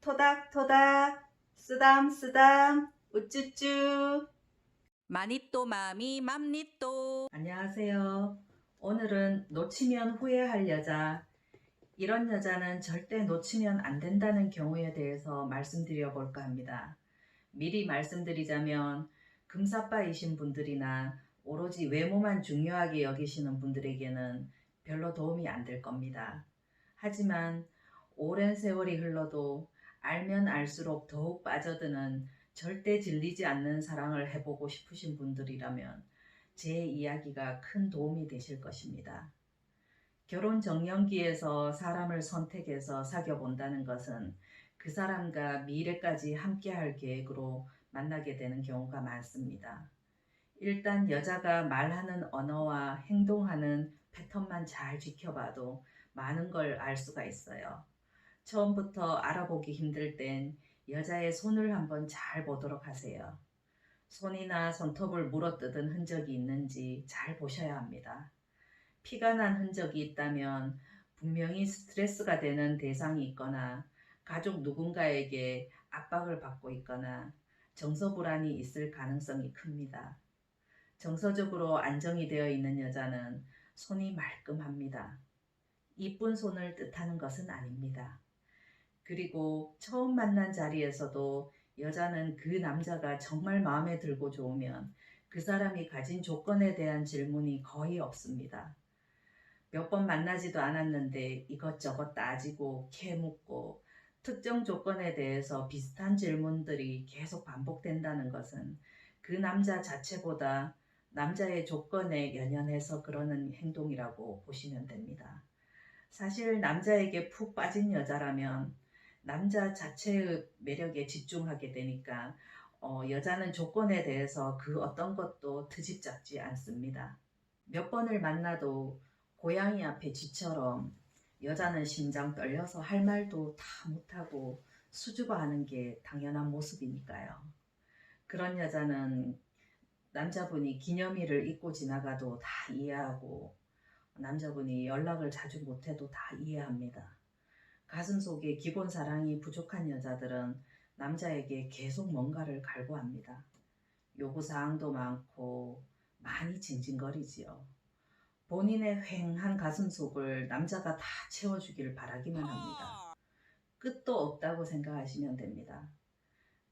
토닥토닥 쓰담쓰담 우쭈쭈. 마니또 마미 맘니또. 안녕하세요. 오늘은 놓치면 후회할 여자, 이런 여자는 절대 놓치면 안 된다는 경우에 대해서 말씀드려 볼까 합니다. 미리 말씀드리자면 금사빠이신 분들이나 오로지 외모만 중요하게 여기시는 분들에게는 별로 도움이 안 될 겁니다. 하지만 오랜 세월이 흘러도 알면 알수록 더욱 빠져드는 절대 질리지 않는 사랑을 해보고 싶으신 분들이라면 제 이야기가 큰 도움이 되실 것입니다. 결혼 정년기에서 사람을 선택해서 사귀어 본다는 것은 그 사람과 미래까지 함께할 계획으로 만나게 되는 경우가 많습니다. 일단 여자가 말하는 언어와 행동하는 패턴만 잘 지켜봐도 많은 걸 알 수가 있어요. 처음부터 알아보기 힘들 땐 여자의 손을 한번 잘 보도록 하세요. 손이나 손톱을 물어뜯은 흔적이 있는지 잘 보셔야 합니다. 피가 난 흔적이 있다면 분명히 스트레스가 되는 대상이 있거나 가족 누군가에게 압박을 받고 있거나 정서 불안이 있을 가능성이 큽니다. 정서적으로 안정이 되어 있는 여자는 손이 말끔합니다. 이쁜 손을 뜻하는 것은 아닙니다. 그리고 처음 만난 자리에서도 여자는 그 남자가 정말 마음에 들고 좋으면 그 사람이 가진 조건에 대한 질문이 거의 없습니다. 몇 번 만나지도 않았는데 이것저것 따지고 캐묻고 특정 조건에 대해서 비슷한 질문들이 계속 반복된다는 것은 그 남자 자체보다 남자의 조건에 연연해서 그러는 행동이라고 보시면 됩니다. 사실 남자에게 푹 빠진 여자라면 남자 자체의 매력에 집중하게 되니까 여자는 조건에 대해서 그 어떤 것도 트집 잡지 않습니다. 몇 번을 만나도 고양이 앞에 쥐처럼 여자는 심장 떨려서 할 말도 다 못하고 수줍어하는 게 당연한 모습이니까요. 그런 여자는 남자분이 기념일을 잊고 지나가도 다 이해하고 남자분이 연락을 자주 못해도 다 이해합니다. 가슴속에 기본 사랑이 부족한 여자들은 남자에게 계속 뭔가를 갈구합니다. 요구사항도 많고 많이 징징거리지요. 본인의 휑한 가슴속을 남자가 다 채워주길 바라기만 합니다. 끝도 없다고 생각하시면 됩니다.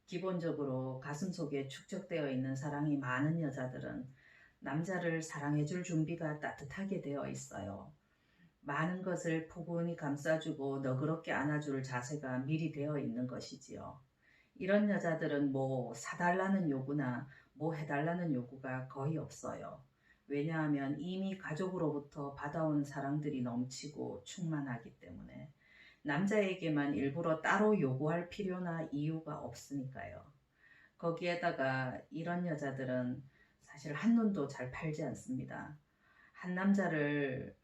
기본적으로 가슴속에 축적되어 있는 사랑이 많은 여자들은 남자를 사랑해줄 준비가 따뜻하게 되어 있어요. 많은 것을 포근히 감싸주고 너그럽게 안아줄 자세가 미리 되어 있는 것이지요. 이런 여자들은 뭐 사달라는 요구나 뭐 해달라는 요구가 거의 없어요. 왜냐하면 이미 가족으로부터 받아온 사랑들이 넘치고 충만하기 때문에 남자에게만 일부러 따로 요구할 필요나 이유가 없으니까요. 거기에다가 이런 여자들은 사실 한눈도 잘 팔지 않습니다. 한 남자를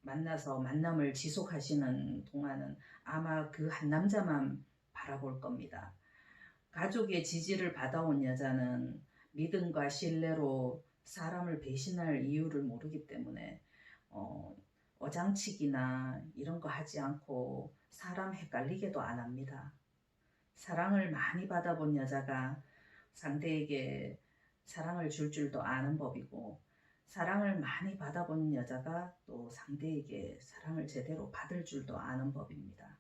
만나서 만남을 지속하시는 동안은 아마 그 한 남자만 바라볼 겁니다. 가족의 지지를 받아온 여자는 믿음과 신뢰로 사람을 배신할 이유를 모르기 때문에 어장치기나 이런 거 하지 않고 사람 헷갈리게도 안 합니다. 사랑을 많이 받아본 여자가 상대에게 사랑을 줄 줄도 아는 법이고 사랑을 많이 받아본 여자가 또 상대에게 사랑을 제대로 받을 줄도 아는 법입니다.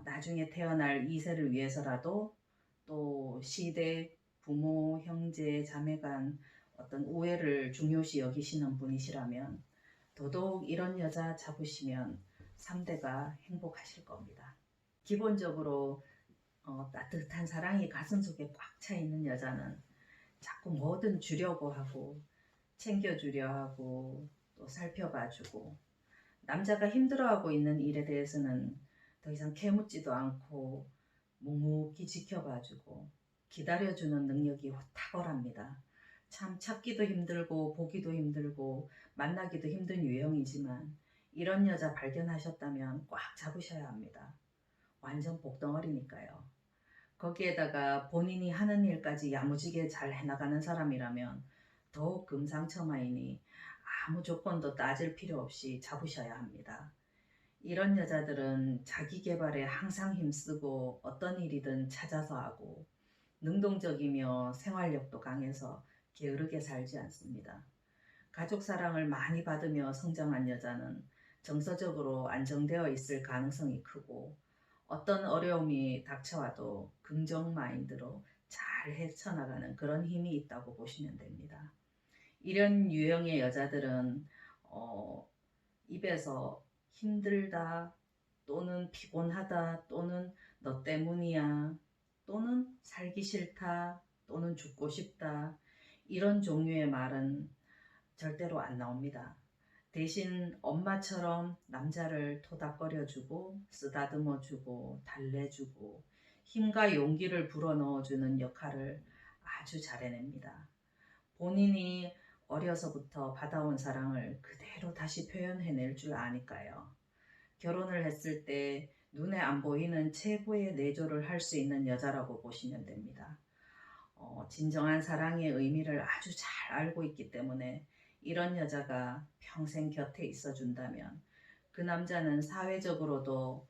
나중에 태어날 이세를 위해서라도 또 시댁, 부모, 형제, 자매 간 어떤 우애를 중요시 여기시는 분이시라면 더더욱 이런 여자 잡으시면 3대가 행복하실 겁니다. 기본적으로 따뜻한 사랑이 가슴속에 꽉 차 있는 여자는 자꾸 뭐든 주려고 하고 챙겨주려 하고 또 살펴봐주고 남자가 힘들어하고 있는 일에 대해서는 더 이상 캐묻지도 않고 묵묵히 지켜봐주고 기다려주는 능력이 탁월합니다. 참 찾기도 힘들고 보기도 힘들고 만나기도 힘든 유형이지만 이런 여자 발견하셨다면 꽉 잡으셔야 합니다. 완전 복덩어리니까요. 거기에다가 본인이 하는 일까지 야무지게 잘 해나가는 사람이라면 더욱 금상첨화이니 아무 조건도 따질 필요 없이 잡으셔야 합니다. 이런 여자들은 자기 개발에 항상 힘쓰고 어떤 일이든 찾아서 하고 능동적이며 생활력도 강해서 게으르게 살지 않습니다. 가족 사랑을 많이 받으며 성장한 여자는 정서적으로 안정되어 있을 가능성이 크고 어떤 어려움이 닥쳐와도 긍정 마인드로 잘 헤쳐나가는 그런 힘이 있다고 보시면 됩니다. 이런 유형의 여자들은 입에서 힘들다 또는 피곤하다 또는 너 때문이야 또는 살기 싫다 또는 죽고 싶다 이런 종류의 말은 절대로 안 나옵니다. 대신 엄마처럼 남자를 토닥거려주고 쓰다듬어주고 달래주고 힘과 용기를 불어넣어주는 역할을 아주 잘 해냅니다. 본인이 어려서부터 받아온 사랑을 그대로 다시 표현해낼 줄 아니까요. 결혼을 했을 때 눈에 안 보이는 최고의 내조를 할 수 있는 여자라고 보시면 됩니다. 진정한 사랑의 의미를 아주 잘 알고 있기 때문에 이런 여자가 평생 곁에 있어 준다면 그 남자는 사회적으로도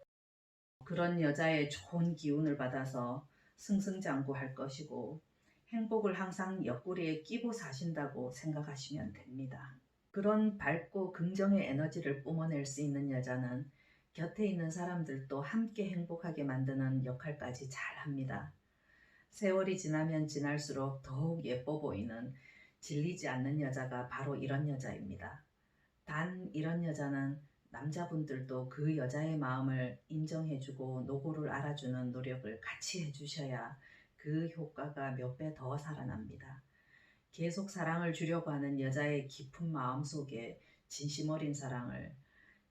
그런 여자의 좋은 기운을 받아서 승승장구할 것이고 행복을 항상 옆구리에 끼고 사신다고 생각하시면 됩니다. 그런 밝고 긍정의 에너지를 뿜어낼 수 있는 여자는 곁에 있는 사람들도 함께 행복하게 만드는 역할까지 잘 합니다. 세월이 지나면 지날수록 더욱 예뻐 보이는 질리지 않는 여자가 바로 이런 여자입니다. 단 이런 여자는 남자분들도 그 여자의 마음을 인정해주고 노고를 알아주는 노력을 같이 해주셔야 그 효과가 몇 배 더 살아납니다. 계속 사랑을 주려고 하는 여자의 깊은 마음 속에 진심 어린 사랑을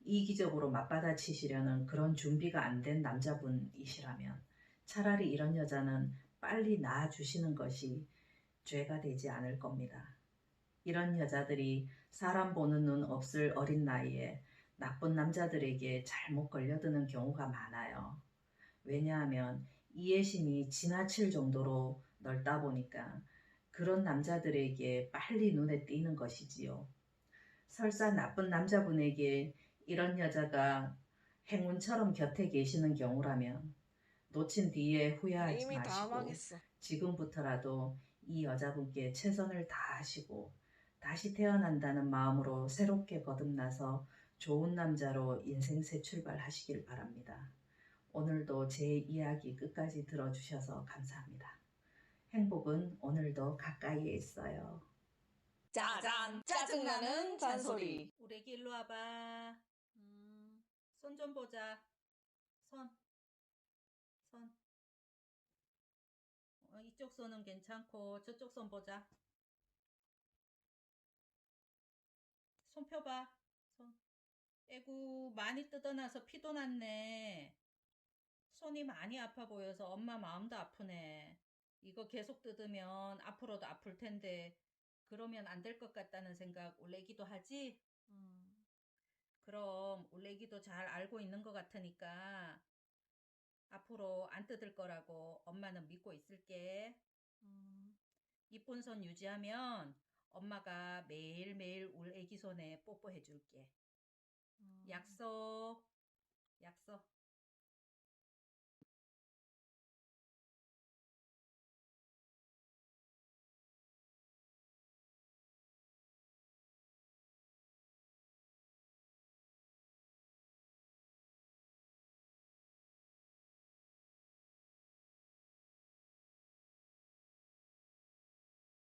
이기적으로 맞받아치시려는 그런 준비가 안 된 남자분이시라면 차라리 이런 여자는 빨리 낳아주시는 것이 죄가 되지 않을 겁니다. 이런 여자들이 사람 보는 눈 없을 어린 나이에 나쁜 남자들에게 잘못 걸려드는 경우가 많아요. 왜냐하면 이해심이 지나칠 정도로 넓다 보니까 그런 남자들에게 빨리 눈에 띄는 것이지요. 설사 나쁜 남자분에게 이런 여자가 행운처럼 곁에 계시는 경우라면 놓친 뒤에 후회하지 이미 다 마시고 망했어. 지금부터라도 이 여자분께 최선을 다하시고 다시 태어난다는 마음으로 새롭게 거듭나서 좋은 남자로 인생 새 출발하시길 바랍니다. 오늘도 제 이야기 끝까지 들어주셔서 감사합니다. 행복은 오늘도 가까이에 있어요. 짜잔! 짜증나는 잔소리. 우리 애기 일로 와봐. 손 좀 보자. 손. 이쪽 손은 괜찮고 저쪽 손 보자. 손 펴봐. 손. 에구 많이 뜯어놔서 피도 났네. 손이 많이 아파 보여서 엄마 마음도 아프네. 이거 계속 뜯으면 앞으로도 아플 텐데 그러면 안 될 것 같다는 생각 올레기도 하지? 그럼 올레기도 잘 알고 있는 것 같으니까 앞으로 안 뜯을 거라고 엄마는 믿고 있을게. 이쁜 손 유지하면 엄마가 매일매일 울 애기 손에 뽀뽀해 줄게. 약속. 약속.